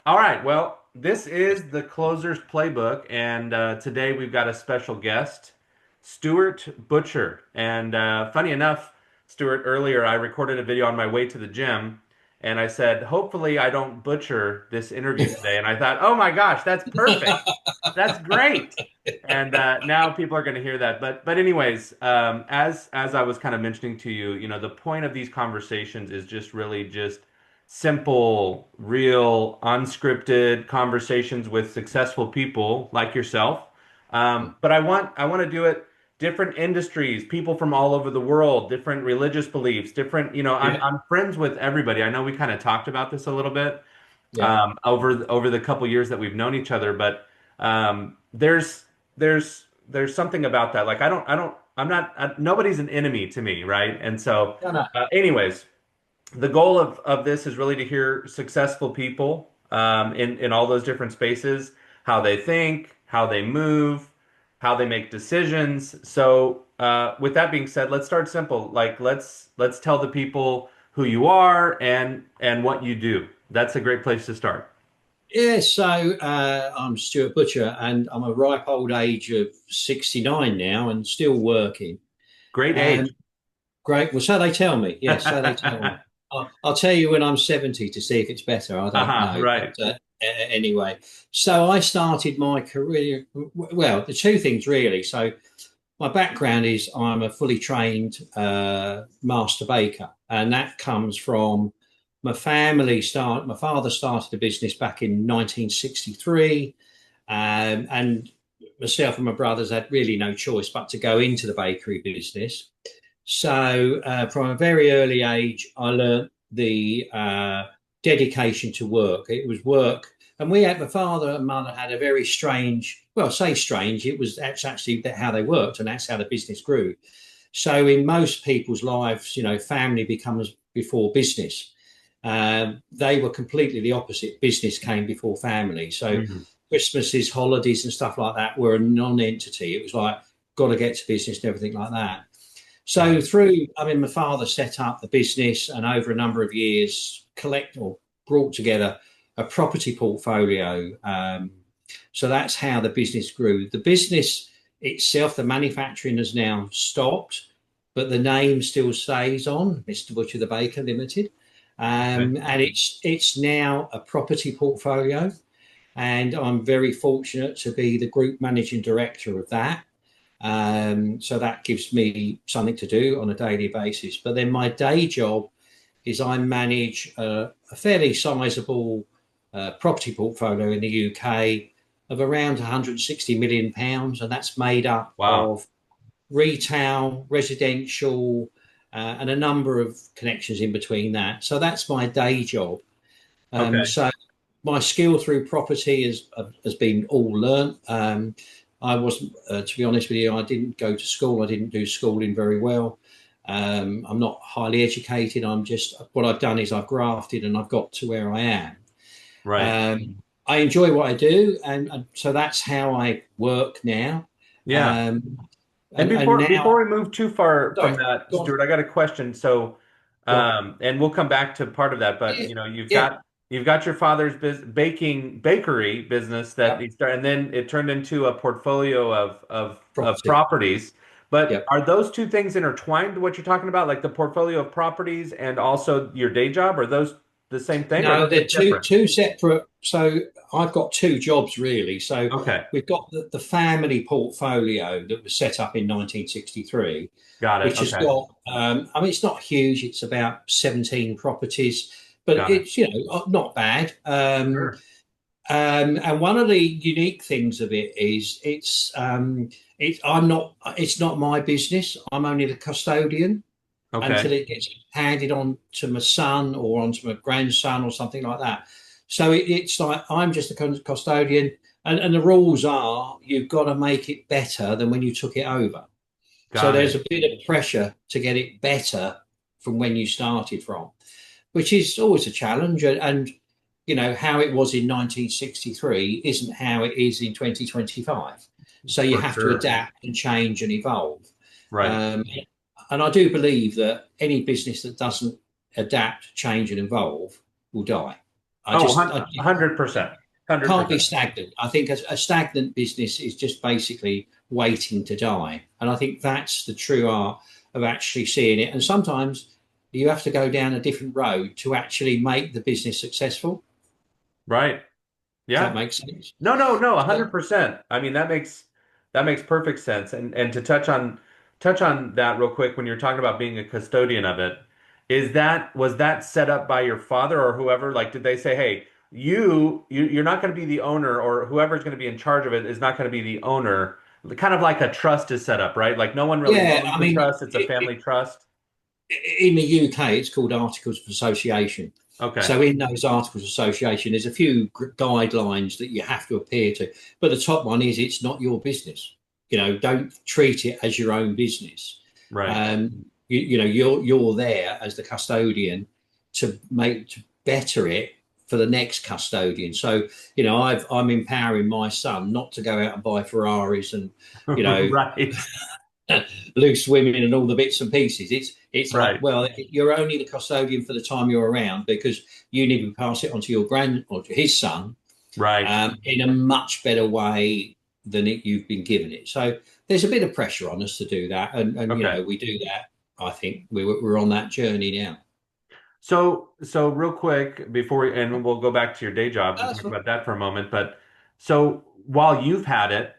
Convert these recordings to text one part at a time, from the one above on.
All right. Well, this is the Closer's Playbook, and today we've got a special guest, Stewart Butcher. And funny enough, Stewart, earlier I recorded a video on my way to the gym, and I said, hopefully I don't butcher this interview today. And I thought, oh my gosh, that's perfect. That's great. And now people are going to hear that. But anyways, as I was kind of mentioning to you, the point of these conversations is just really just simple, real, unscripted conversations with successful people like yourself. But I want to do it different industries, people from all over the world, different religious beliefs, different, I'm Yeah, I'm friends with everybody. I know we kind of talked about this a little bit yeah. over the couple years that we've known each other, but there's something about that. Like I'm not nobody's an enemy to me, right? And so, No, no. anyways, the goal of this is really to hear successful people in all those different spaces, how they think, how they move, how they make decisions. So, with that being said, let's start simple. Like let's tell the people who you are and what you do. That's a great place to start. Yeah, I'm Stewart Butcher and I'm a ripe old age of 69 now and still working. Great Um, age. Great. Well, so they tell me. Yes, so they tell me. I'll tell you when I'm 70 to see if it's better. I don't Haha, know. right. But anyway, so I started my career. Well, the two things really. So my background is I'm a fully trained master baker, and that comes from my family. My father started a business back in 1963, and myself and my brothers had really no choice but to go into the bakery business. So from a very early age, I learnt the dedication to work. It was work, and my father and mother had a very strange. Well, say strange. That's actually how they worked, and that's how the business grew. So in most people's lives, family becomes before business. They were completely the opposite. Business came before family. So Mhm. Christmases, holidays, and stuff like that were a non-entity. It was like got to get to business and everything like that. Got So my father set up the business and over a number of years brought together a property portfolio. So that's how the business grew. The business itself, the manufacturing has now stopped, but the name still stays on, Mr. Butcher the Baker Limited. it. And it's now a property portfolio. And I'm very fortunate to be the group managing director of that. So that gives me something to do on a daily basis. But then my day job is I manage a fairly sizable property portfolio in the UK of around 160 million pounds, and that's made up Wow. of retail, residential, and a number of connections in between that. So that's my day job. Okay. So my skill through property has been all learnt. I wasn't, to be honest with you, I didn't go to school. I didn't do schooling very well. I'm not highly educated. I'm just what I've done is I've grafted and I've got to where I am. Right. I enjoy what I do, and so that's how I work now. Yeah. Um, And and before now, we move too far sorry, from that, go on, Stuart, I got a question. So, go on. and we'll come back to part of that, but Yeah, yeah, you've got your father's bakery business that yeah, he started, and then it turned into a portfolio of property. properties. But Yeah. are those two things intertwined, what you're talking about, like the portfolio of properties and also your day job? Are those the same thing or are No, those they're different? two separate. So I've got two jobs really. So Okay. we've got the family portfolio that was set up in 1963, Got it. which has Okay. got. It's not huge. It's about 17 properties, but Got it. it's not bad. Sure. And one of the unique things of it is I'm not. It's not my business. I'm only the custodian Okay. until it gets handed on to my son or onto my grandson or something like that. So it's like I'm just a custodian, and the rules are you've got to make it better than when you took it over. So Got there's it. a bit of pressure to get it better from when you started from, which is always a challenge. And how it was in 1963 isn't how it is in 2025. So you For have to sure. adapt and change and evolve. Right. Um, and I do believe that any business that doesn't adapt, change, and evolve will die. Oh, I 100%. can't be 100%. stagnant. I think a stagnant business is just basically waiting to die. And I think that's the true art of actually seeing it. And sometimes you have to go down a different road to actually make the business successful. Right. If that Yeah. makes sense. No, So, 100%. I mean, that makes perfect sense. And to touch on that real quick, when you're talking about being a custodian of it, was that set up by your father or whoever? Like, did they say, "Hey, you're not going to be the owner, or whoever's going to be in charge of it is not going to be the owner." Kind of like a trust is set up, right? Like no one really yeah, owns I the mean, trust. It's a family trust. in the UK, it's called Articles of Association. Okay. So in those Articles of Association, there's a few guidelines that you have to adhere to. But the top one is it's not your business. Don't treat it as your own business. Right. You're there as the custodian to better it for the next custodian. So I'm empowering my son not to go out and buy Ferraris and you know Right. loose women and all the bits and pieces. It's like, Right. well, you're only the custodian for the time you're around because you need to pass it on to your or to his son Right. in a much better way than you've been given it. So there's a bit of pressure on us to do that, and Okay. we do that. I think we're on that journey now. So real quick and we'll go back to your day job and That's talk what, about that for a moment. But so while you've had it,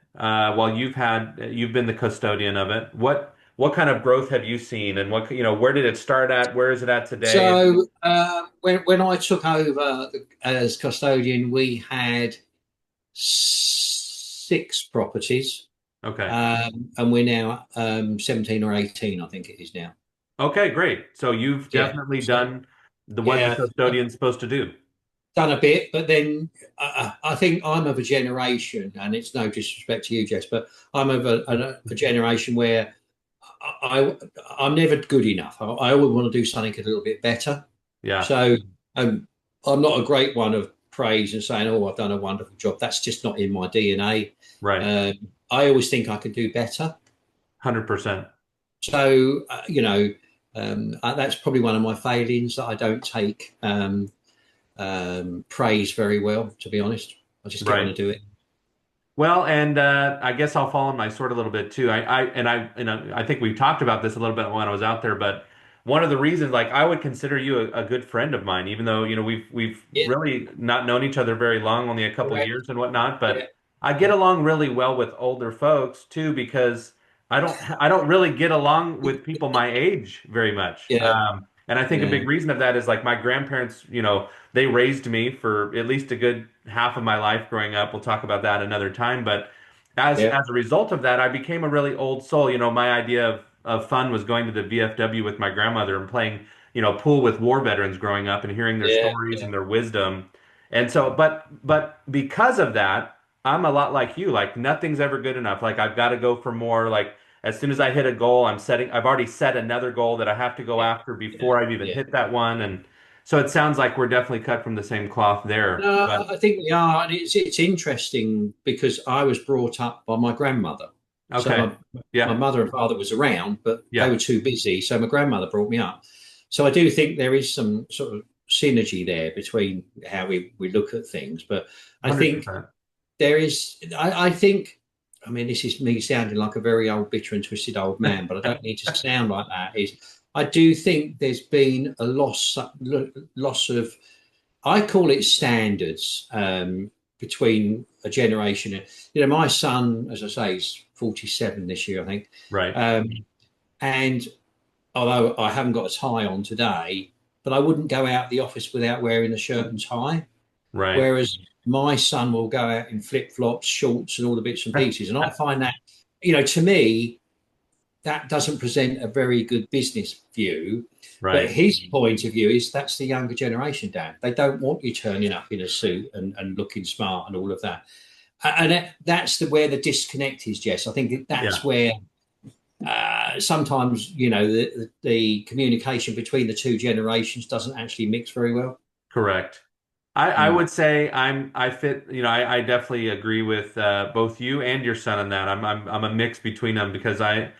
you've been the custodian of it. What kind of growth have you seen, and where did it start at? Where is it at today? so when I took over as custodian, we had 6 properties. Okay. And we're now 17 or 18, I think it is now. Okay, great. So you've Yeah. definitely So, done what the yeah, I've custodian's supposed to do. done a bit, but then I think I'm of a generation, and it's no disrespect to you, Jess, but I'm of a generation where I, I'm never good enough. I always want to do something a little bit better. Yeah. So um, I'm not a great one of praise and saying, "Oh, I've done a wonderful job." That's just not in my DNA. Right. I always think I could do better. 100%. So, that's probably one of my failings that I don't take praise very well, to be honest. I just get on Right. and do it. Well, and I guess I'll fall on my sword a little bit too. I think we talked about this a little bit when I was out there, but one of the reasons, like, I would consider you a good friend of mine, even though we've Yeah, really not known each other very long, only a couple correct. years and whatnot. Yeah, But I get yeah, along really well with older folks too because I don't really get along with people my age very much. yeah, And I think a yeah, big reason of that is like my grandparents, they raised me for at least a good half of my life growing up. We'll talk about that another time. But as yeah, as a result of that, I became a really old soul. My idea of fun was going to the VFW with my grandmother and playing, pool with war veterans growing up and hearing their yeah, stories yeah, and their wisdom. And so, but because of that, I'm a lot like you. Like nothing's ever good enough. Like I've got to go for more. Like as soon as I hit a goal, I've already set another goal that I have to go after yeah, before I've even yeah. hit that one. And so it sounds like we're definitely cut from the same cloth there. No, But I think we are, and it's interesting because I was brought up by my grandmother. So okay. my Yeah. mother and father was around, but they Yeah. were too busy. So my grandmother brought me up. So I do think there is some sort of synergy there between how we look at things. But I think 100%. there is, I think, I mean, this is me sounding like a very old, bitter and twisted old man, but I don't need to sound like that. Is I do think there's been a loss of, I call it standards between a generation. My son, as I say, is 47 this year, I think. Right. Um, and although I haven't got a tie on today, but I wouldn't go out the office without wearing a shirt and tie. Right. Whereas my son will go out in flip flops, shorts, and all the bits and pieces. And I find that, to me, that doesn't present a very good business view. But Right. his point of view is that's the younger generation, Dan. They don't want you turning up in a suit and looking smart and all of that. And that's where the disconnect is, Jess. I think that's Yeah. where sometimes, the communication between the two generations doesn't actually mix very well. Correct. I Mm. would say I fit, I definitely agree with both you and your son on that. I'm a mix between them because I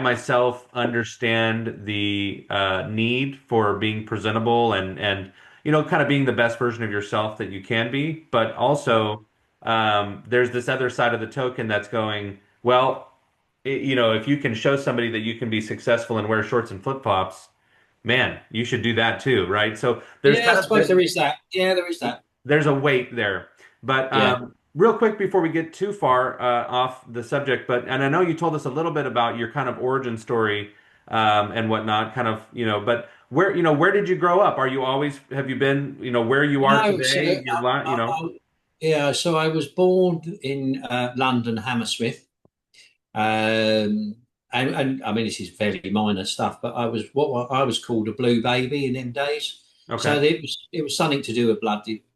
myself understand the need for being presentable and kind of being the best version of yourself that you can be, but also there's this other side of the token that's going, well, if you can show somebody that you can be successful and wear shorts and flip-flops, man, you should do that too, right? So there's Yeah, I kind of suppose there is that. Yeah, there is that. there's a weight there. But Yeah. real quick before we get too far off the subject, and I know you told us a little bit about your kind of origin story and whatnot, kind of, but where did you grow up? Have you been, where you are No, so today? Your life, yeah, so I was born in London, Hammersmith. And I mean, this is fairly minor stuff, but I was what I was called a blue baby in them days. So Okay. it was something to do with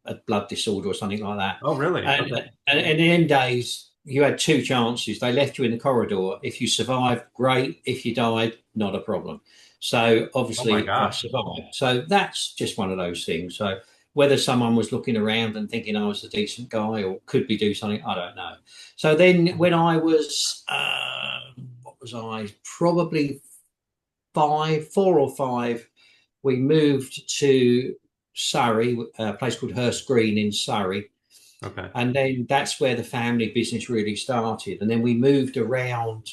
a blood disorder or something like that. Oh, really? And, Okay. and in them days, you had two chances. They left you in the corridor. If you survived, great. If you died, not a problem. So Oh my obviously, I gosh. survived. So that's just one of those things. So whether someone was looking around and thinking I was a decent guy or could be do something, I don't know. So then, when I was, what was I? Probably 4 or 5. We moved to Surrey, a place called Hurst Green in Surrey, Okay. and then that's where the family business really started. And then we moved around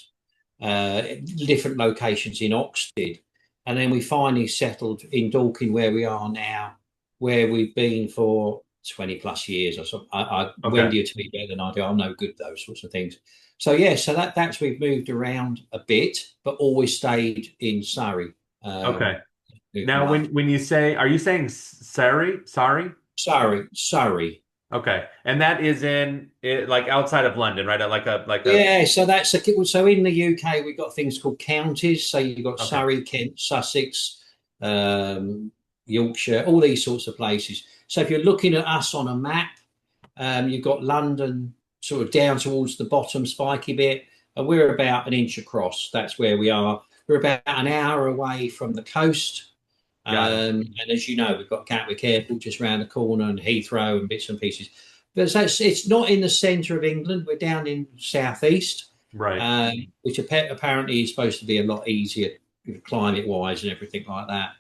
different locations in Oxford, and then we finally settled in Dorking, where we are now, where we've been for 20 plus years or something. Okay. Wendy will tell me better than I do. I'm no good at those sorts of things. So yeah, so that's we've moved around a bit, but always stayed in Surrey. Um, Okay. with Now, my when you say, are you saying sorry? Sorry? Surrey. Okay. And that is like outside of London, right? Like a, Yeah, so so in the UK we've got things called counties. So you've got okay. Surrey, Kent, Sussex, um, Yorkshire, all these sorts of places. So if you're looking at us on a map, you've got London sort of down towards the bottom spiky bit, and we're about an inch across. That's where we are. We're about an hour away from the coast. Got it. And as you know, we've got Gatwick Airport just around the corner and Heathrow and bits and pieces. But it's not in the centre of England. We're down in southeast, Right. which apparently is supposed to be a lot easier climate wise and everything like that.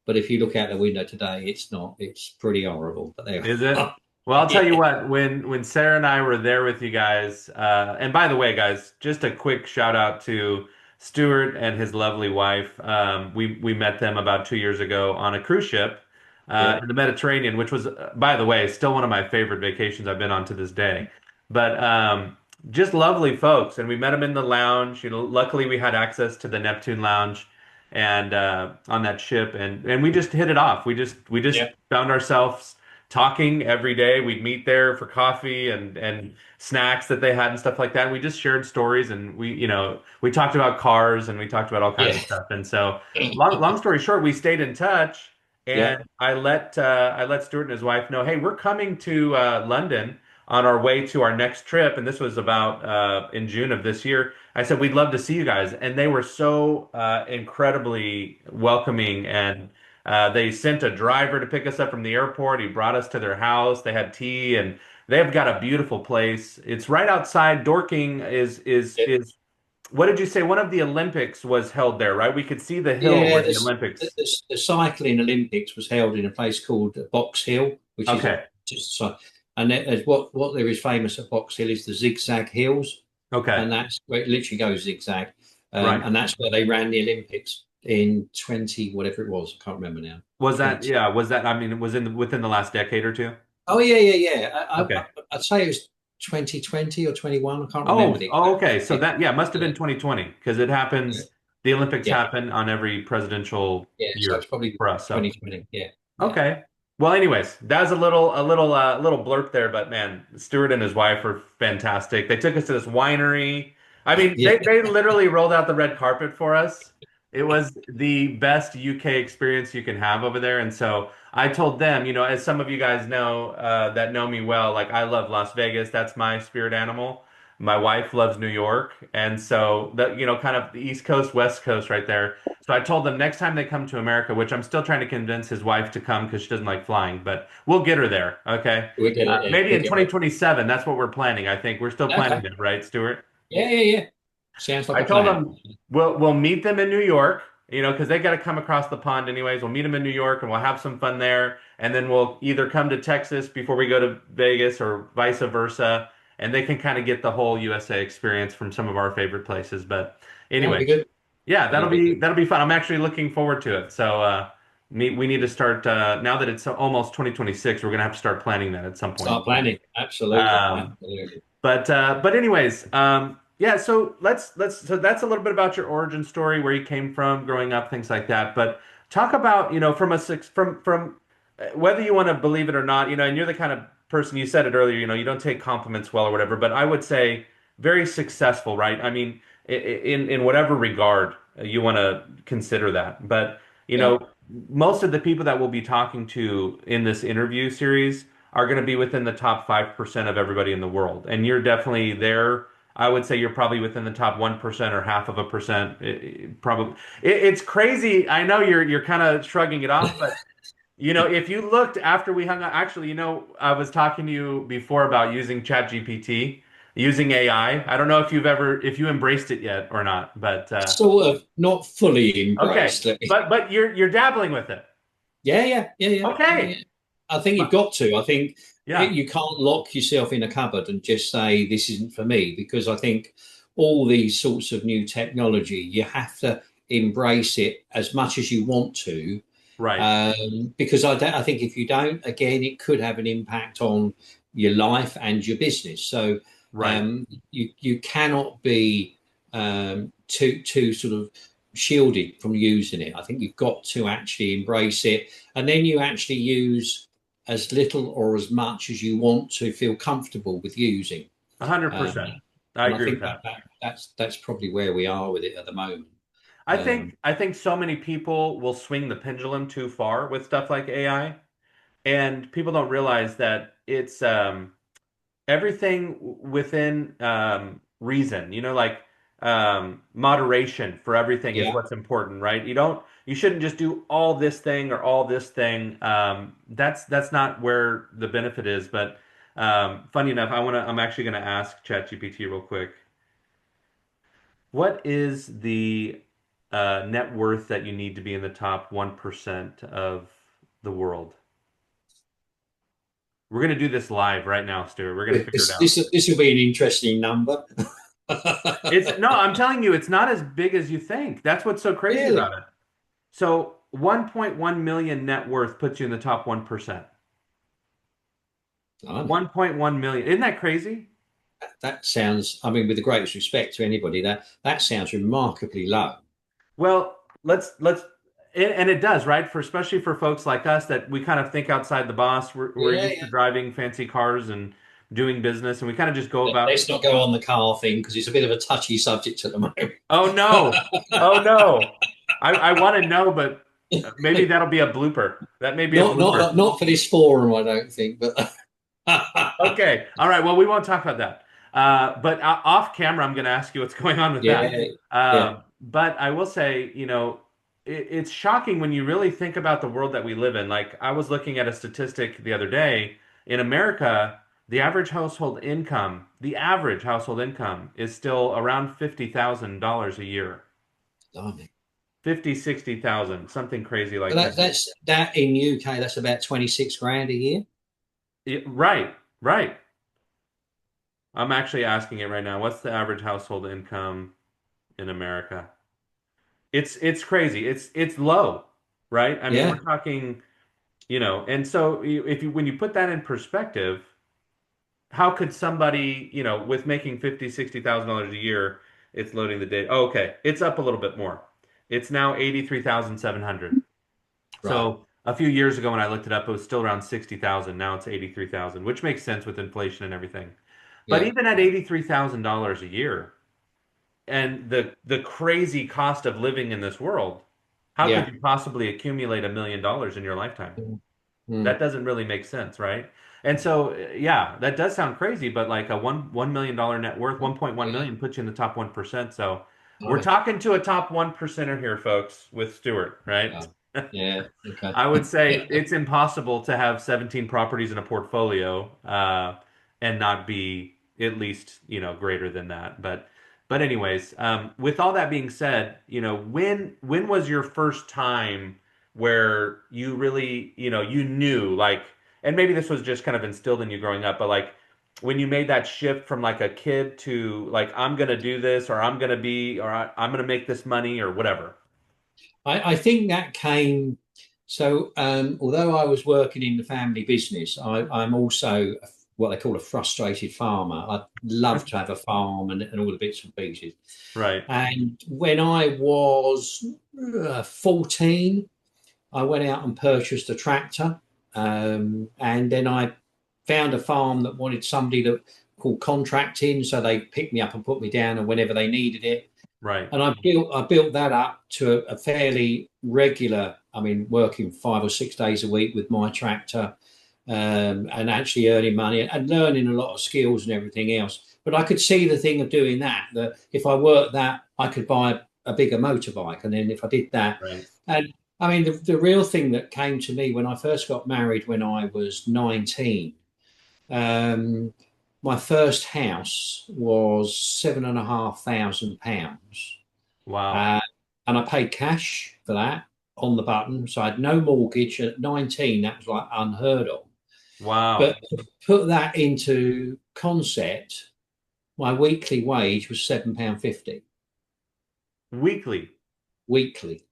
But if you look out the window today, it's not. It's pretty horrible. But there, Is it? Well, I'll tell you yeah, what, when Sarah and I were there with you guys, and by the way, guys, just a quick shout out to Stewart and his lovely wife. We met them about 2 years ago on a cruise ship yeah, in the Mediterranean, which was, by the way, still one of my favorite vacations I've been on to this day. But just lovely folks, and we met them in the lounge. Luckily we had access to the Neptune Lounge and on that ship, and we just hit it off. We just yeah, found ourselves talking every day. We'd meet there for coffee and snacks that they had and stuff like that. And we just shared stories and we talked about cars and we talked about all kinds of yeah, stuff. And so long story short, we stayed in touch yeah, and I let Stuart and his wife know, hey, we're coming to London on our way to our next trip. And this was about in June of this year. I said, we'd love to see you guys. And they were so incredibly welcoming and they sent a driver to pick us up from the airport. He brought us to their house. They had tea, and they've got a beautiful place. It's right outside. Dorking is yeah. is what did you say? One of the Olympics was held there, right? We could see the hill Yeah, where the Olympics. the cycling Olympics was held in a place called Box Hill, which is Okay. just and what there is famous at Box Hill is the zigzag hills, Okay. and that's where it literally goes zigzag, Right. and that's where they ran the Olympics in 20 whatever it was. I can't remember now. Was that 20. yeah, was that I mean, it was within the last decade or two? Oh yeah, yeah, yeah. Okay. I'd say it was 2020 or 21. I can't remember Oh, the oh, exact. okay. So Yeah, that yeah, must have yeah, been 2020 because it yeah, happens. The Olympics yeah. happen on every presidential Yeah. So year it's probably for us. So 2020. Yeah, yeah, okay. Well, anyways, that was a little blurb there, but man, Stuart and his wife were fantastic. They took us to this winery. I mean, yeah, they literally rolled out the red carpet for us. It was the best UK experience you can have over there. And so I told them, as some of you guys know, that know me well, like I love Las Vegas. That's my spirit animal. My wife loves New York. And so kind of the East Coast, West Coast right there. So I told them next time they come to America, which I'm still trying to convince his wife to come because she doesn't like flying, but we'll get her there. Okay. we get it. Maybe We in get it. 2027. That's what we're planning. I think we're still planning Okay. it, right, Stuart? Yeah, yeah, yeah. Sounds like I a told plan. them we'll meet them in New York. because they got to come across the pond anyways. We'll meet them in New York and we'll have some fun there. And then we'll either come to Texas before we go to Vegas or vice versa. And they can kind of get the whole USA experience from some of our favorite places. But That'd anyway, be good. yeah, that'll That'd be be good. that'll be fun. I'm actually looking forward to it. So we need to start now that it's almost 2026. We're gonna have to start planning that at some point in Start time. planning. Absolutely. Um, Absolutely. but anyways, yeah. So let's so that's a little bit about your origin story, where you came from, growing up, things like that. But talk about from whether you want to believe it or not, and you're the kind of person, you said it earlier, you don't take compliments well or whatever. But I would say very successful, right? I mean, in whatever regard you want to consider that. But Yeah. most of the people that we'll be talking to in this interview series are going to be within the top 5% of everybody in the world. And you're definitely there. I would say you're probably within the top 1% or half of a percent. Probably. It's crazy. I know you're kind of shrugging it off, but if you looked after we hung out, actually, I was talking to you before about using ChatGPT, using AI. I don't know if you embraced it yet or not, but Sort of not fully okay. embraced. But you're dabbling with it. Yeah, yeah, yeah, yeah, yeah, Okay. yeah. I think you've got to. I think Yeah. you can't lock yourself in a cupboard and just say this isn't for me, because I think all these sorts of new technology, you have to embrace it as much as you want to, Right. because I think if you don't, again, it could have an impact on your life and your business. So Right. you cannot be too sort of shielded from using it. I think you've got to actually embrace it, and then you actually use as little or as much as you want to feel comfortable with using. 100%. Um, I and I agree with think that. that's probably where we are with it at the moment. I Um, think I think so many people will swing the pendulum too far with stuff like AI, and people don't realize that it's everything within reason. Like moderation for everything is yeah, what's important, right? You shouldn't just do all this thing or all this thing. That's not where the benefit is. But funny enough, I'm actually gonna ask ChatGPT real quick. What is the net worth that you need to be in the top 1% of the world? We're going to do this live right now, Stuart. We're going to figure it out. this will be an interesting number. No, I'm telling you, it's not as big as you think. That's what's so crazy about Really? it. So 1.1 million net worth puts you in the top 1%. Blimey. 1.1 million. Isn't that crazy? That sounds, I mean, with the greatest respect to anybody, that sounds remarkably low. Well, and it does, right? For especially for folks like us that we kind of think outside the box. We're Yeah, used to yeah. driving fancy cars and doing business, and we kind of just go about. Let's not go on the car thing because it's a bit of a touchy subject at the moment. Oh no, oh no. I want to know, but maybe that'll be a blooper. That may be a blooper. Not for this forum, I don't think. But Okay, all right. Well, we won't talk about that. But off camera, I'm going to ask you what's going on with that. yeah, yeah, But I will say, it's shocking when you really think about the world that we live in. Like I was looking at a statistic the other day in America, the average household income is still around $50,000 a year. blimey. 50, 60,000, something crazy But like that. that in UK. That's about 26 grand a year. Right, right. I'm actually asking it right now. What's the average household income in America? It's crazy. It's low, right? I mean, we're Yeah, talking, and so if you when you put that in perspective, how could somebody, with making 50, $60,000 a year, it's loading the data. Oh, okay. It's up a little bit more. It's now 83,700. right. So a few years ago when I looked it up, it was still around 60,000. Now it's 83,000, which makes sense with inflation and everything. But Yeah, even at $83,000 a year and the crazy cost of living in this world, how could yeah. you possibly accumulate $1 million in your lifetime? Mm, mm, That doesn't really make sense, right? And so, yeah, that does sound crazy, but like a $1 million net worth, 1.1 yeah. million puts you in the top 1%. So we're Blimey. talking to a top 1%er here, folks, with Stewart, right? Yeah, yeah. Okay. I would say it's impossible to have 17 properties in a portfolio and not be at least, greater than that. But But anyways, with all that being said, when was your first time where you really, you knew like, and maybe this was just kind of instilled in you growing up, but like when you made that shift from like a kid to like I'm gonna do this or I'm gonna be or I'm gonna make this money or whatever. I think that came. So, although I was working in the family business, I'm also what they call a frustrated farmer. I love to have a farm and all the bits and pieces. Right, And when I was 14, I went out and purchased a tractor. And then I found a farm that wanted somebody that called contracting. So they picked me up and put me down and whenever they needed it. right, And I built that up to a fairly regular, I mean, working 5 or 6 days a week with my tractor, and actually earning money and learning a lot of skills and everything else. But I could see the thing of doing that if I worked that, I could buy a bigger motorbike. And then if I did that, right. and I mean, the real thing that came to me when I first got married when I was 19, um, my first house was £7,500. Wow, Uh, and I paid cash for that on the button. So I had no mortgage. At 19, that was like unheard of. wow. But to put that into concept, my weekly wage was £7.50 Weekly. weekly.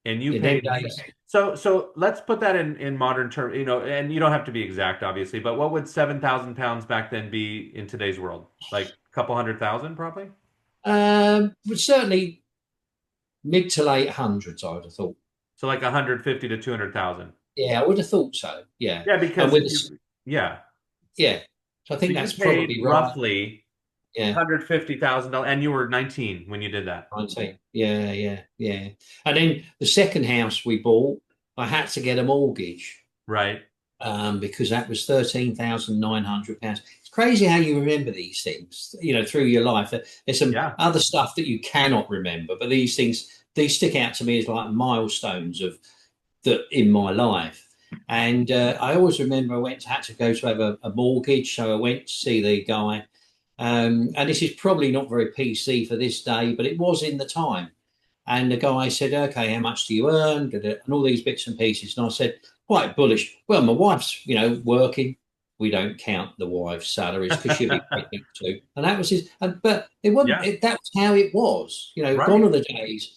And you In them paid days, so let's put that in modern terms, and you don't have to be exact, obviously, but what would 7,000 pounds back then be in today's world? Like a couple 100,000 probably? but certainly mid to late hundreds, I would have thought. So like 150 to 200,000. Yeah, I would have thought so. Yeah. Yeah, And because with if this, you yeah. yeah. So I So think you that's paid probably right. roughly Yeah. $150,000 and you were 19 when you did that. 19. Yeah, yeah, yeah. And then the second house we bought, I had to get a mortgage, Right. because that was £13,900. It's crazy how you remember these things, through your life. There's some Yeah. other stuff that you cannot remember, but these things, these stick out to me as like milestones of that in my life. And I always remember had to go to have a mortgage, so I went to see the guy. And this is probably not very PC for this day, but it was in the time. And the guy said, "Okay, how much do you earn?" And all these bits and pieces. And I said, quite bullish, "Well, my wife's, working. We don't count the wife's salaries because she'll be picking too." And that was his. But it wasn't. Yeah. That was how it was. Gone Right. are the days.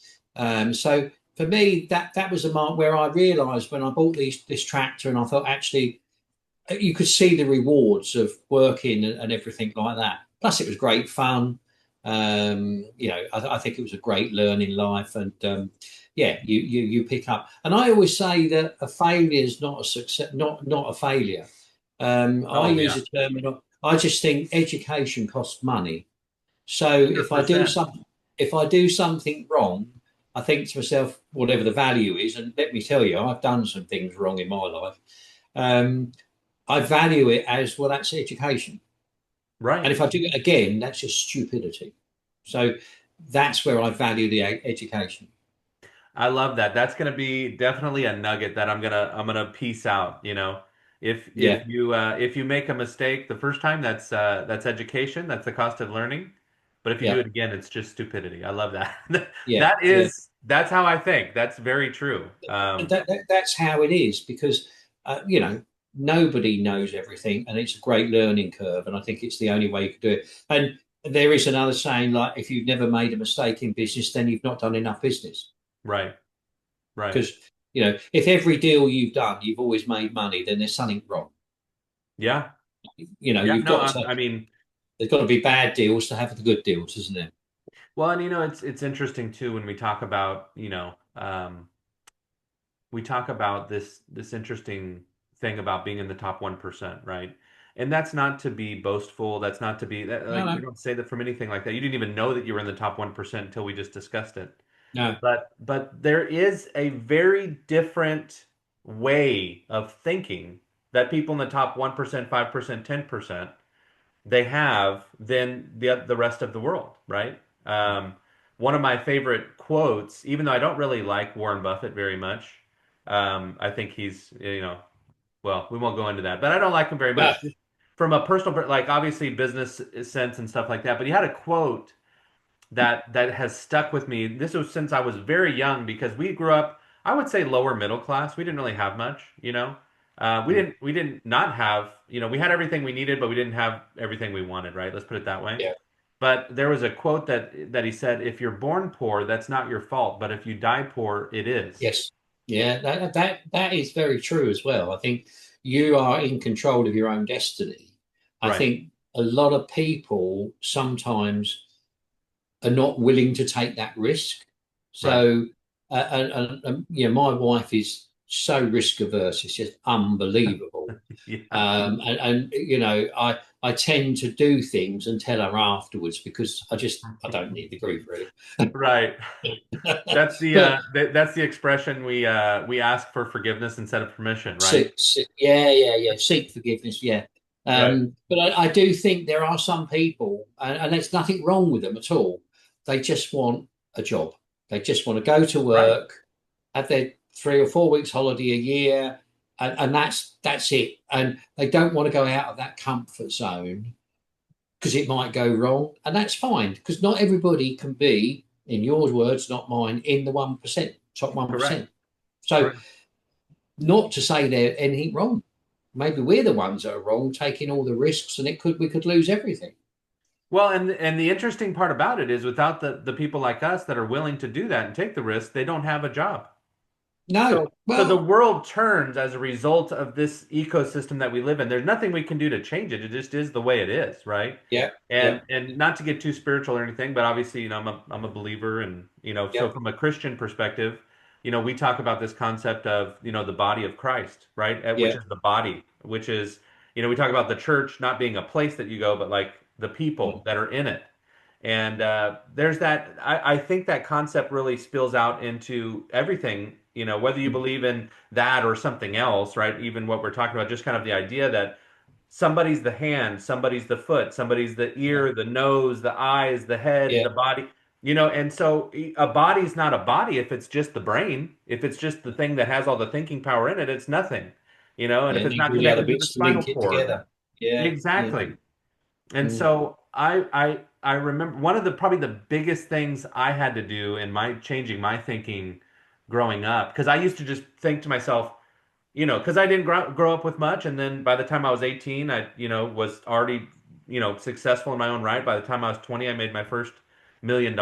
So for me, that was a mark where I realised when I bought this tractor, and I thought actually you could see the rewards of working and everything like that. Plus, it was great fun. I think it was a great learning life, and yeah, you pick up. And I always say that a failure is not a success, not a failure. I Oh use yeah. a term. I just think education costs money. So $100. if I do something wrong, I think to myself, whatever the value is, and let me tell you, I've done some things wrong in my life. Um, I value it as well. That's education, and Right. if I do it again, that's just stupidity. So that's where I value the education. I love that. That's gonna be definitely a nugget that I'm gonna piece out, Yeah, If you make a mistake the first time, that's education, that's the cost of learning. But if you do yeah, it again, it's just stupidity. I love that. yeah, yeah. That's how I think. That's very true. And that's how it is because nobody knows everything, and it's a great learning curve. And I think it's the only way you can do it. And there is another saying like, if you've never made a mistake in business, then you've not done enough business. Right, right. Because if every deal you've done, you've always made money, then there's something wrong. Yeah, yeah. You've No, got to. I mean, There's got to be bad deals to have the good deals, isn't there? well, and it's interesting too when we talk about, we talk about this interesting thing about being in the top 1%, right? And that's not to be boastful. That's not to be that No, like we no, don't say that from anything like that. You didn't even know that you were in the top 1% until we just discussed it. no. But there is a very different way of thinking that people in the top 1%, 5%, 10% they have than the rest of the world, right? One of my favorite quotes, even though I don't really like Warren Buffett very much, I think he's, well, we won't go into that, but I don't like him very No. much. Just from a personal, like obviously business sense and stuff like that. But he had a quote that has stuck with me. This was since I was very young because we grew up, I would say lower middle class. We didn't really have much, you know. Mm. We didn't not have, we had everything we needed, but we didn't have everything we wanted, right? Let's put it that way. Yeah. But there was a quote that he said, "If you're born poor, that's not your fault, but if you die poor, it is." Yes. Yeah. That is very true as well. I think you are in control of your own destiny. I Right, think a lot of people sometimes are not willing to take that risk. right. So, my wife is so risk averse. It's just unbelievable. Yeah, I tend to do things and tell her afterwards because I don't need the grief really. right. But That's the expression we ask for forgiveness instead of permission, right? yeah. Seek forgiveness, yeah. Right. But I do think there are some people, and there's nothing wrong with them at all. They just want a job. They just want to go to Right. work, have their 3 or 4 weeks holiday a year, and that's it. And they don't want to go out of that comfort zone because it might go wrong, and that's fine because not everybody can be, in your words, not mine, in the 1%, top Correct. 1%. So, Correct. not to say there's anything wrong. Maybe we're the ones that are wrong, taking all the risks, and we could lose everything. Well, and the interesting part about it is without the people like us that are willing to do that and take the risk, they don't have a job. No, So the well, world turns as a result of this ecosystem that we live in. There's nothing we can do to change it. It just is the way it is, right? yeah, yeah, And not to get too spiritual or anything, but obviously, I'm a believer and, yeah, so from a Christian perspective, we talk about this concept of, the body of Christ, right? Which yeah, is the body, which is, we talk about the church not being a place that you go, but like the people mm, that are in it. And there's that. I think that concept really spills out into everything, whether you mm, believe in that or something else, right? Even what we're talking about, just kind of the idea that somebody's the hand, somebody's the foot, somebody's the yeah, ear, the nose, the eyes, the head, yeah, the body, and so a body's not a body if it's just the brain. If it's just the thing that has all the thinking power in it, it's nothing, and yeah. if You it's need not all the other connected to the bits to spinal link it cord. together. Yeah, yeah, Exactly. And mm, so I remember one of the probably the biggest things I had to do in my changing my thinking growing up, because I used to just think to myself, because I didn't grow up with much, and then by the time I was 18, I was already successful in my own right. By the time I was 20, I made my first $1 million.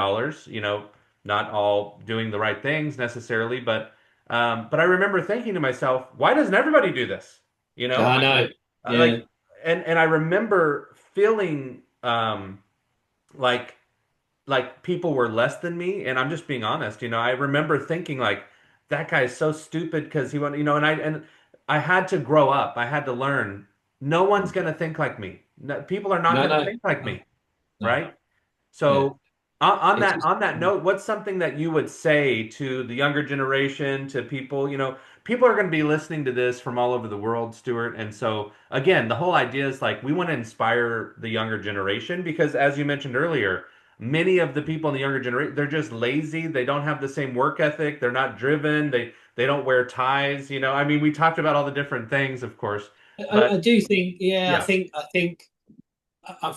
Not all doing the right things necessarily, but I remember thinking to myself, why doesn't everybody do this? You know, I know. Yeah, like and I remember feeling like people were less than me, and I'm just being honest. I remember thinking like that guy is so stupid because he went, and I had to grow up. I had to learn. No one's gonna think like me. No, people are not no, gonna no, think like no, me, no. right? Yeah, So on it's that note, what's something that you would say to the younger generation, to people, people are going to be listening to this from all over the world, Stuart. And so again, the whole idea is like we want to inspire the younger generation because as you mentioned earlier, many of the people in the younger generation, they're just lazy. They don't have the same work ethic. They're not driven. They don't wear ties, I mean, we talked about all the different things, of course, I but do think. Yeah, yeah, I think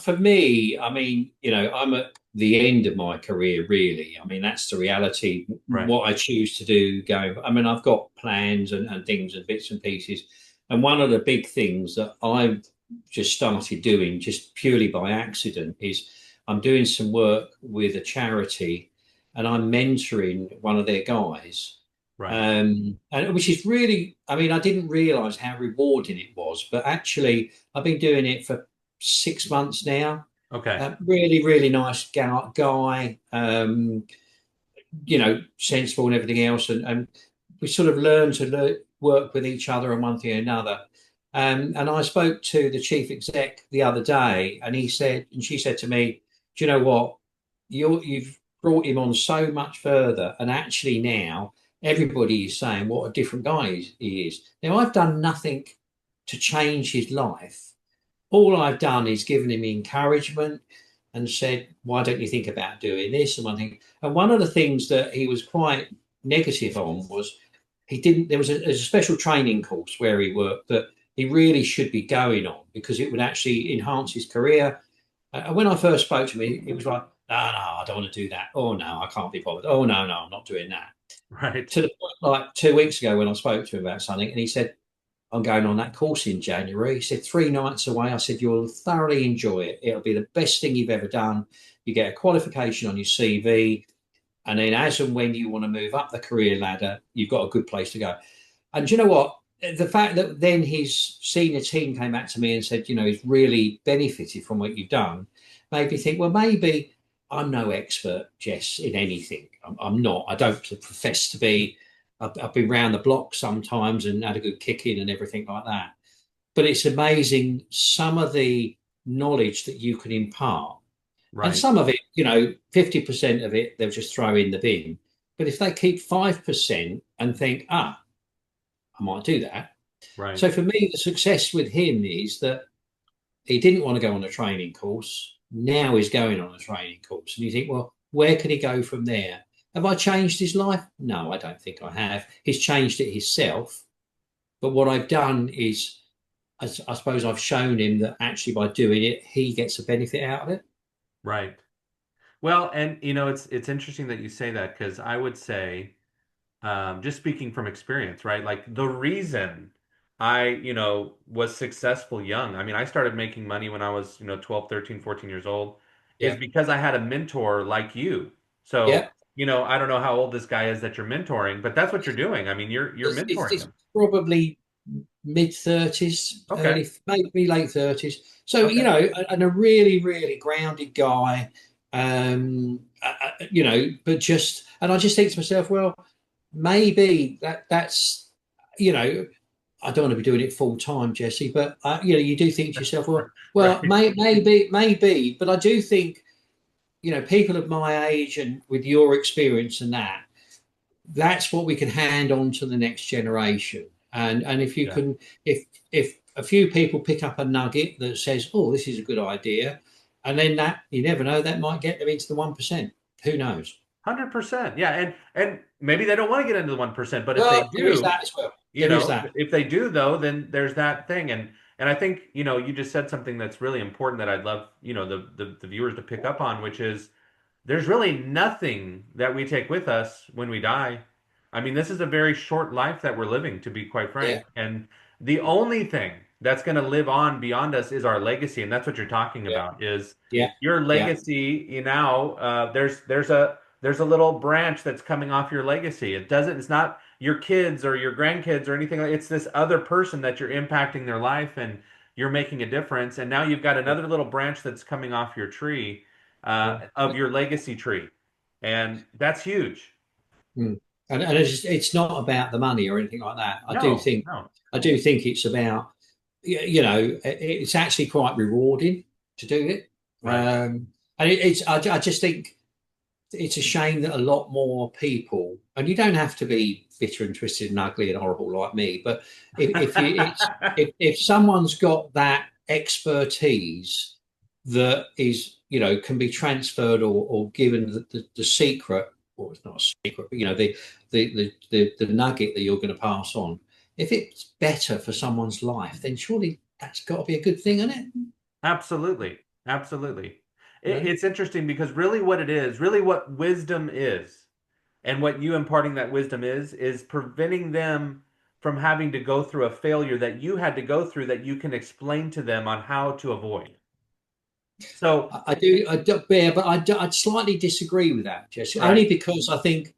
for me, I mean, I'm at the end of my career, really. I mean, that's the reality. right, What I choose to do going, I mean, I've got plans and things and bits and pieces. And one of the big things that I've just started doing, just purely by accident, is I'm doing some work with a charity and I'm mentoring one of their guys. right. And which is really, I mean, I didn't realize how rewarding it was, but actually, I've been doing it for 6 months now. Okay. Really, really nice guy, sensible and everything else. And we sort of learned to work with each other and one thing or another. And I spoke to the chief exec the other day, and she said to me, "Do you know what? You've brought him on so much further, and actually now everybody is saying what a different guy he is. Now I've done nothing to change his life. All I've done is given him encouragement and said, why don't you think about doing this? And one thing, and one of the things that he was quite negative on was he didn't, there was a special training course where he worked that he really should be going on because it would actually enhance his career. And when I first spoke to him, it was like, no, I don't want to do that. Oh no, I can't be bothered. Oh no, I'm not doing that. Right. To the point, like 2 weeks ago when I spoke to him about something, and he said, I'm going on that course in January. He said, 3 nights away. I said, you'll thoroughly enjoy it. It'll be the best thing you've ever done. You get a qualification on your CV. And then as and when you want to move up the career ladder, you've got a good place to go. And do you know what? The fact that then his senior team came back to me and said, he's really benefited from what you've done, made me think, well, maybe I'm no expert, Jess, in anything. I'm not. I don't profess to be. I've been round the block sometimes and had a good kick in and everything like that. But it's amazing some of the knowledge that you can impart, and Right. some of it, 50% of it, they'll just throw in the bin. But if they keep 5% and think, I might do that. Right. So for me, the success with him is that he didn't want to go on a training course. Now he's going on a training course. And you think, well, where can he go from there? Have I changed his life? No, I don't think I have. He's changed it himself. But what I've done is, I suppose I've shown him that actually by doing it, he gets a benefit out of it. Right. Well, and it's interesting that you say that because I would say, just speaking from experience, right? Like the reason I, was successful young. I mean, I started making money when I was, 12, 13, 14 years old, is Yeah. because I had a mentor like you. So, Yeah. I don't know how old this guy is that you're mentoring, but that's what you're doing. I mean, you're mentoring It's him. probably mid 30s, Okay. early, maybe late 30s. So, Okay. and a really, really grounded guy, but and I just think to myself, well, maybe that's, you know, I don't want to be doing it full time, Jesse, but, you do think to yourself, well, Right. maybe, but I do think, people of my age and with your experience and that's what we can hand on to the next generation. And if you Yeah. can, if a few people pick up a nugget that says, "Oh, this is a good idea," and then that you never know, that might get them into the 1%. Who knows? 100%. Yeah. And maybe they don't want to get into the 1%, but if they Well, there is do, that as well. There is that. if they do though, then there's that thing. And I think, you just said something that's really important that I'd love, the viewers to pick up on, which is there's really nothing that we take with us when we die. I mean, this is a very short life that we're living, to be quite Yeah, frank. And the only thing that's going to live on beyond us is our legacy, and that's what you're talking yeah, about. Is yeah, your yeah, legacy? There's a little branch that's coming off your legacy. It's not your kids or your grandkids or anything. It's this other person that you're impacting their life and you're making a difference. And now you've got yeah, another little branch that's coming off your tree, yeah. of your legacy tree. And that's huge. Mm. And it's not about the money or anything like that. No, no. I do think it's about, it's actually quite rewarding to do it. Right. And I just think it's a shame that a lot more people, and you don't have to be bitter and twisted and ugly and horrible like me, but if you it's if someone's got that expertise that is, can be transferred or given the secret, or it's not a secret, but the nugget that you're going to pass on, if it's better for someone's life, then surely that's got to be a good thing, isn't it? Absolutely. Absolutely. You know? It's interesting because really what it is, really what wisdom is, and what you imparting that wisdom is preventing them from having to go through a failure that you had to go through that you can explain to them on how to avoid. So, I do, yeah, but I'd slightly disagree with that, Jesse. right. Only because I think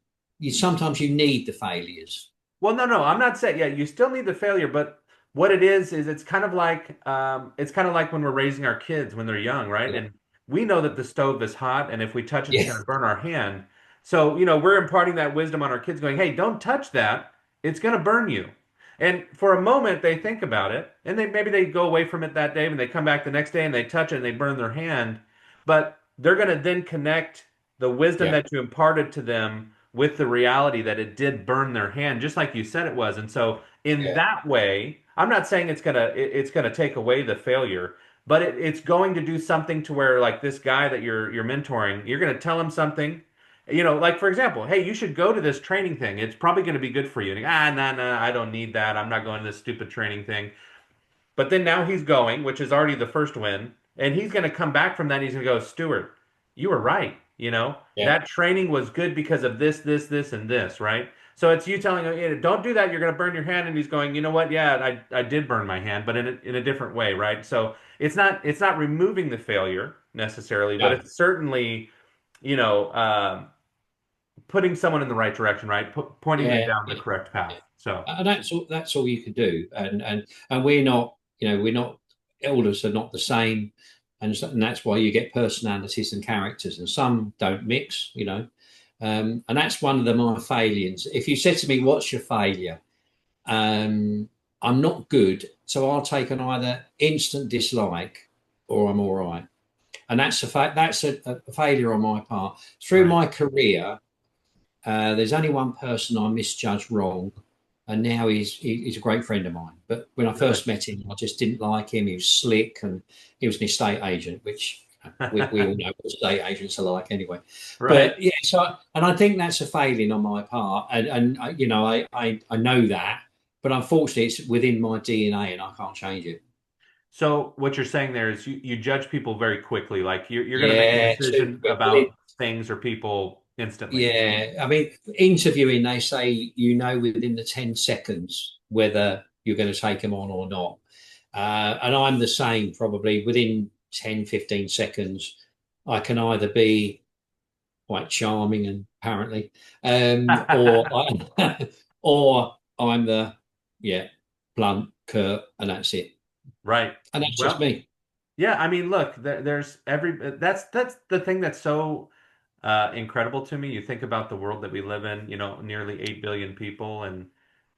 sometimes you need the failures. Well, no, no, I'm not saying, yeah, you still need the failure, but what it is it's kind of like when we're raising our kids when they're young, right? Yeah, And we know that the stove is hot, and if we touch it, it's yeah, going to burn our hand. So, we're imparting that wisdom on our kids, going, hey, don't touch that. It's going to burn you. And for a moment, they think about it, and maybe they go away from it that day, and they come back the next day and they touch it and they burn their hand. But they're going to then connect the wisdom yeah, that you imparted to them with the reality that it did burn their hand, just like you said it was. And so, in yeah, that way, I'm not saying it's gonna take away the failure, but it's going to do something to where, like this guy that you're mentoring, you're gonna tell him something. Like for example, hey, you should go to this training thing. It's probably going to be good for you. And nah, nah, I don't need that. I'm not going to this stupid training thing. But then now he's going, which is already the first win, and he's going to come back from that. And he's going to go, Stewart. you were right. Yeah, That training was good because of this, this, this, and this, right? So it's you telling him, don't do that. You're going to burn your hand. And he's going, you know what? Yeah, I did burn my hand, but in a different way, right? So it's not removing the failure necessarily, but no, it's certainly, you know, putting someone in the right direction, right? Pointing them yeah, down the yeah, correct path. yeah. So, And that's all you can do. And we're not, we're not, all of us are not the same, and that's why you get personalities and characters, and some don't mix. And that's one of my failures. If you said to me, "What's your failure?" Um, I'm not good, so I'll take an either instant dislike or I'm all right. And that's a fact. That's a failure on my part. Through right. my career, there's only one person I misjudged wrong, and now he's a great friend of mine. But when I Really. first met him, I just didn't like him. He was slick, and he was an estate agent, which we all know what estate agents are like anyway. Right. But yeah, and I think that's a failing on my part, and I know that, but unfortunately, it's within my DNA, and I can't change it. So what you're saying there is you judge people very quickly. Like you're going to make a Yeah, too decision quick. about things or people instantly. Yeah, I mean, interviewing, they say within the 10 seconds whether you're going to take them on or not. And I'm the same, probably within 10, 15 seconds. I can either be quite charming, and apparently, or I'm yeah, blunt, curt, and that's it. Right. And that's just Well, me. yeah, I mean, look, there's that's the thing that's so incredible to me. You think about the world that we live in, nearly 8 billion people, and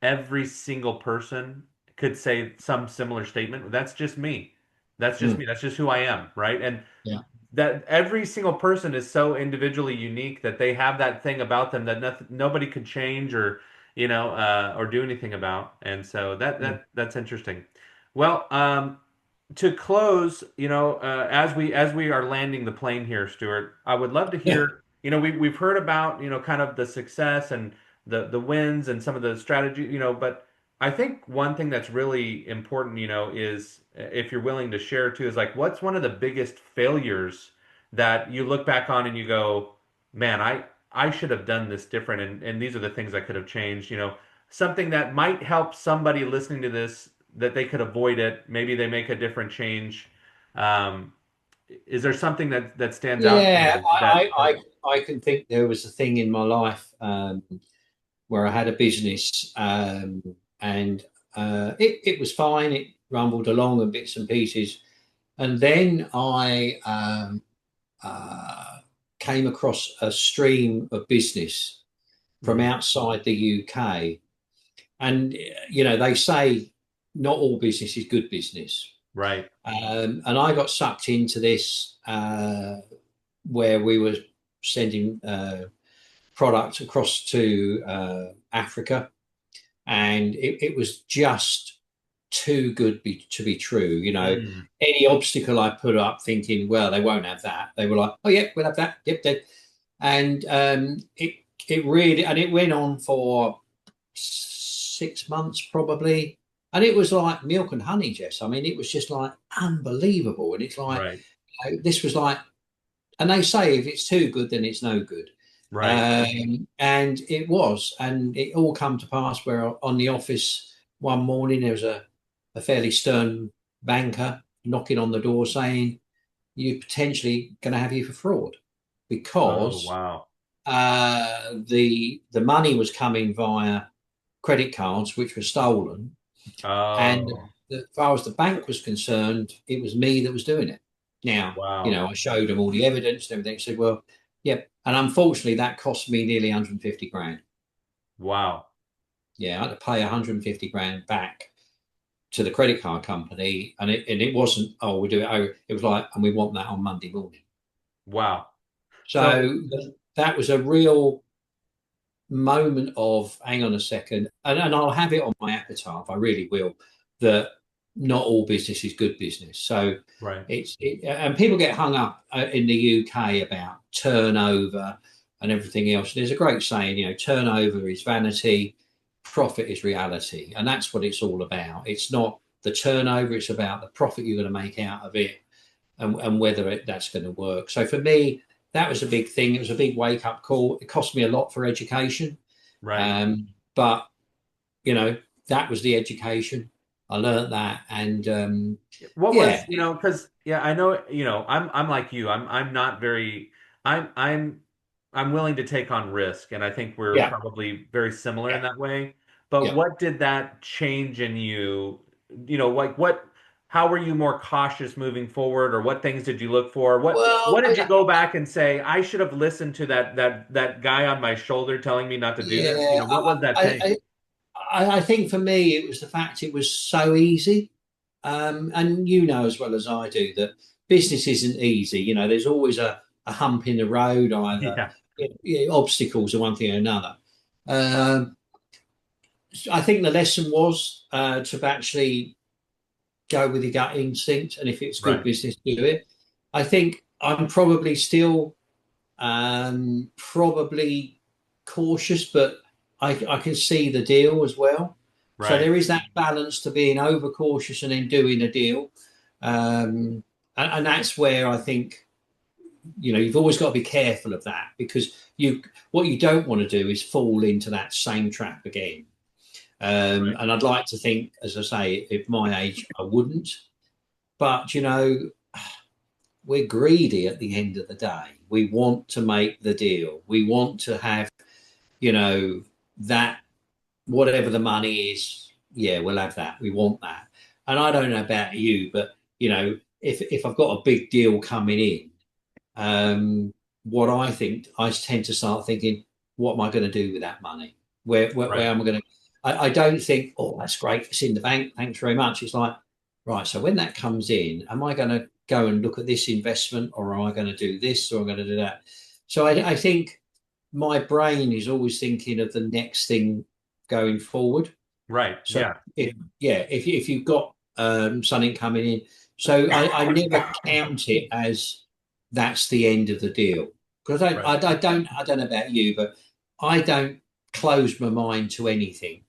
every single person could say some similar statement. That's just me. That's just Mm, me. That's just who I am, right? And yeah. that every single person is so individually unique that they have that thing about them that nobody could change or do anything about. And so Mm, that's interesting. Well, to close, as we are landing the plane here, Stuart, I would love to yeah. hear, we've heard about, kind of the success and the wins and some of the strategy, but I think one thing that's really important, is if you're willing to share too, is like what's one of the biggest failures that you look back on and you go, man, I should have done this different and these are the things I could have changed, something that might help somebody listening to this that they could avoid it. Maybe they make a different change. Um, is there something that stands out to Yeah, you I, that, I, I, I can think there was a thing in my life where I had a business, and it was fine. It rumbled along in bits and pieces. And then I came across a stream of business from Mhm. outside the UK. And, they say not all business is good business. Right, And I got sucked into this where we were sending product across to Africa, and it was just too good to be true. mm, Any obstacle I put up, thinking, well, they won't have that. They were like, oh yeah, we'll have that. Yep, they. And it really, and it went on for 6 months probably, and it was like milk and honey, Jess. I mean, it was just like unbelievable, and it's like right, this was like, and they say if it's too good, then it's no good. right. And it was, and it all come to pass where on the office one morning there was a fairly stern banker knocking on the door saying, "You're potentially going to have you for fraud Oh, because wow. the money was coming via credit cards which were stolen, and Oh, as far as the bank was concerned, it was me that was doing it." Now, wow, I showed them all the evidence and everything. Said, "Well, yep." And unfortunately, that cost me nearly 150 grand. wow, Yeah, I had to pay 150 grand back to the credit card company, and it wasn't, oh, we do it. Oh, it was like, and we want that on Monday morning. wow. So, So that was a real moment of, hang on a second, and I'll have it on my epitaph. I really will. That not all business is good business. So right, and people get hung up in the UK about turnover and everything else. There's a great saying, turnover is vanity, profit is reality, and that's what it's all about. It's not the turnover; it's about the profit you're going to make out of it, and whether that's going to work. So for me, that was a big thing. It was a big wake up call. It cost me a lot for education, Right. but you know that was the education. I learned that, and What was, yeah, because yeah, I know, I'm like you. I'm not very I'm I'm I'm willing to take on risk, and I think we're yeah, probably very similar in yeah, that way. But yeah. what did that change in you? Like what how were you more cautious moving forward, or what things did you look for? What Well, did you go back and say, I should have listened to that guy on my shoulder telling me not to do this? yeah, What was that I, thing? I, I think for me it was the fact it was so easy. And you know as well as I do that business isn't easy. There's always a hump in the road, either Yeah, obstacles or one thing or another. Um, I think the lesson was to actually go with your gut instinct, and if it's good right, business, do it. I think I'm probably still probably cautious, but I can see the deal as well. So right, there is that balance to being overcautious and then doing a deal. And that's where I think, you've always got to be careful of that, because what you don't want to do is fall into that same trap again. right, And I'd like to think, as I say, at my age, I wouldn't. But, we're greedy at the end of the day. We want to make the deal. We want to have, that whatever the money is, yeah, we'll have that. We want that. And I don't know about you, but if I've got a big deal coming in, what I think, I tend to start thinking, what am I going to do with that money? Where right, am I going to? I don't think, oh, that's great, it's in the bank, thanks very much. It's like, right, so when that comes in, am I going to go and look at this investment, or am I going to do this, or am I going to do that? So I think my brain is always thinking of the next thing going forward. right. So Yeah, if you've got something coming in, so I never count it as that's the end of the deal, because right, I don't know about you, but I don't close my mind to anything.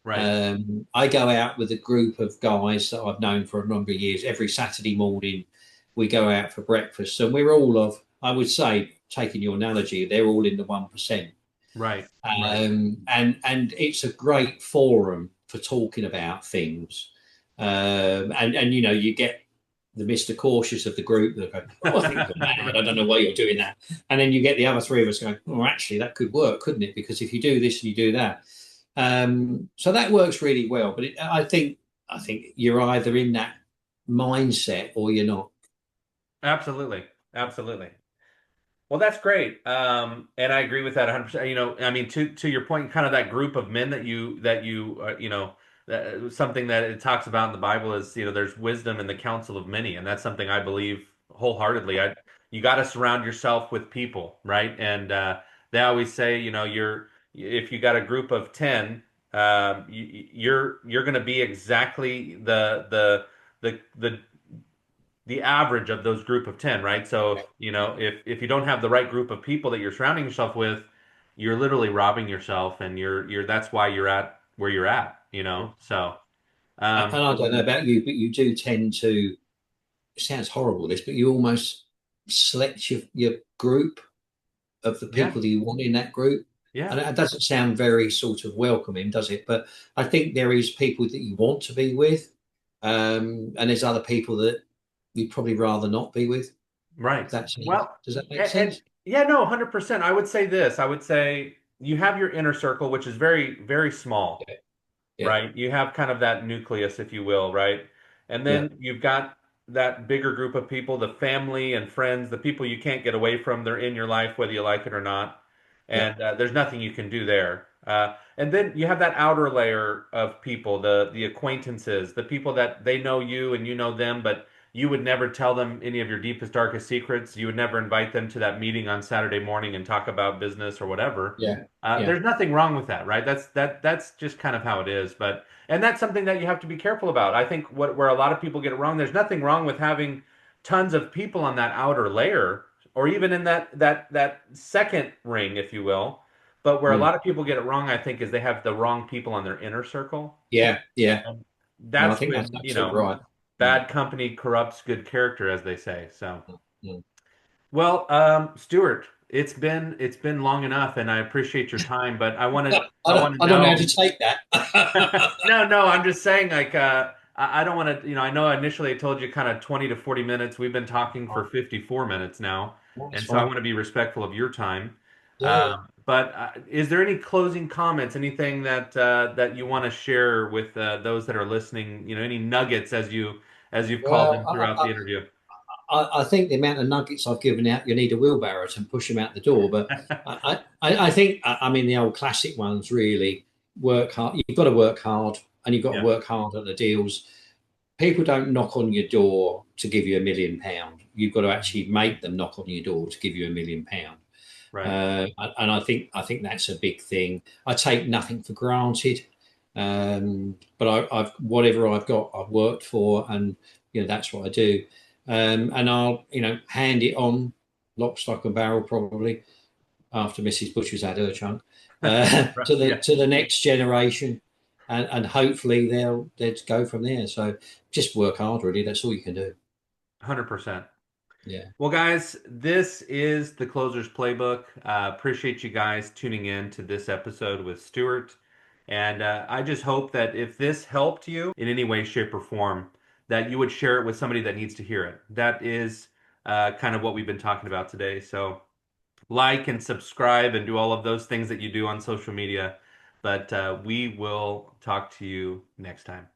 right, I go out with a group of guys that I've known for a number of years. Every Saturday morning, we go out for breakfast, and we're all of, I would say, taking your analogy, they're all in the 1%. right, right. And it's a great forum for talking about things. And you get the Mr. Cautious of the group that go, oh, I think you're mad. I don't know why you're doing that. And then you get the other three of us going, oh, actually, that could work, couldn't it? Because if you do this and you do that, so that works really well. But I think you're either in that mindset or you're not. Absolutely. Absolutely. Well, that's great. And I agree with that 100%. I mean, to your point, kind of that group of men something that it talks about in the Bible is, there's wisdom in the counsel of many, and that's something I believe wholeheartedly. You got to surround yourself with people, right? And they always say, if you got a group of 10, you're going to be exactly the average of those group of 10, right? So if you don't have the right group of people that you're surrounding yourself with, you're literally robbing yourself, and you're that's why you're at where you're at. So And I don't know about you, but you do tend to, it sounds horrible this, but you almost select your group of the yeah, people that you want in that group. yeah, And it doesn't sound very sort of welcoming, does it? But I think there is people that you want to be with, and there's other people that you'd probably rather not be with. right. Well, Does that make and sense? yeah, no, 100%. I would say this. I would say you have your inner circle, which is very, very small, Yeah, yeah, right? You have kind of that nucleus, if you will, right? And yeah, then you've got that bigger group of people, the family and friends, the people you can't get away from. They're in your life, whether you like it or not. yeah, And there's nothing you can do there. And then you have that outer layer of people, the acquaintances, the people that they know you and you know them, but you would never tell them any of your deepest, darkest secrets. You would never invite them to that meeting on Saturday morning and talk about business or whatever. yeah, yeah. There's nothing wrong with that, right? That's just kind of how it is. But and that's something that you have to be careful about. I think where a lot of people get it wrong, there's nothing wrong with having tons of people on that outer layer, or even in that second ring, if you will. But where a Mm. lot of people get it wrong, I think, is they have the wrong people on their inner circle. Yeah, yeah. And No, I that's think that's when, absolutely right. Mm, bad company corrupts good character, as they say. So, mm. Well, Stuart, it's been long enough, and I appreciate your time, but I want to I don't know how to know. take that. No, no, I'm just saying, like, I don't want to, I know initially I told you kind of 20 to 40 minutes. We've been talking for 54 minutes now, That's and so I fine. want to be respectful of your time. Yeah, yeah. But is there any closing comments, anything that you want to share with those that are listening? Any nuggets as you've called Well, them throughout the interview? I think the amount of nuggets I've given out, you need a wheelbarrow to push them out the door. But I think, I mean, the old classic ones really work hard. You've got to work hard and you've got to Yeah, work hard at the deals. People don't knock on your door to give you £1 million. You've got to actually make them knock on your door to give you £1 million. right. And I think that's a big thing. I take nothing for granted, but I've whatever I've got, I've worked for, and that's what I do. And I'll hand it on, lock, stock, and barrel, probably after Mrs. Butcher's had her chunk, Right. to the Yeah, to the next generation, and hopefully they'll go from there. So just work hard, really. That's all you can do. 100%. Yeah. Well, guys, this is the Closer's Playbook. Appreciate you guys tuning in to this episode with Stuart. And I just hope that if this helped you in any way, shape, or form, that you would share it with somebody that needs to hear it. That is kind of what we've been talking about today. So, like and subscribe and do all of those things that you do on social media. But we will talk to you next time.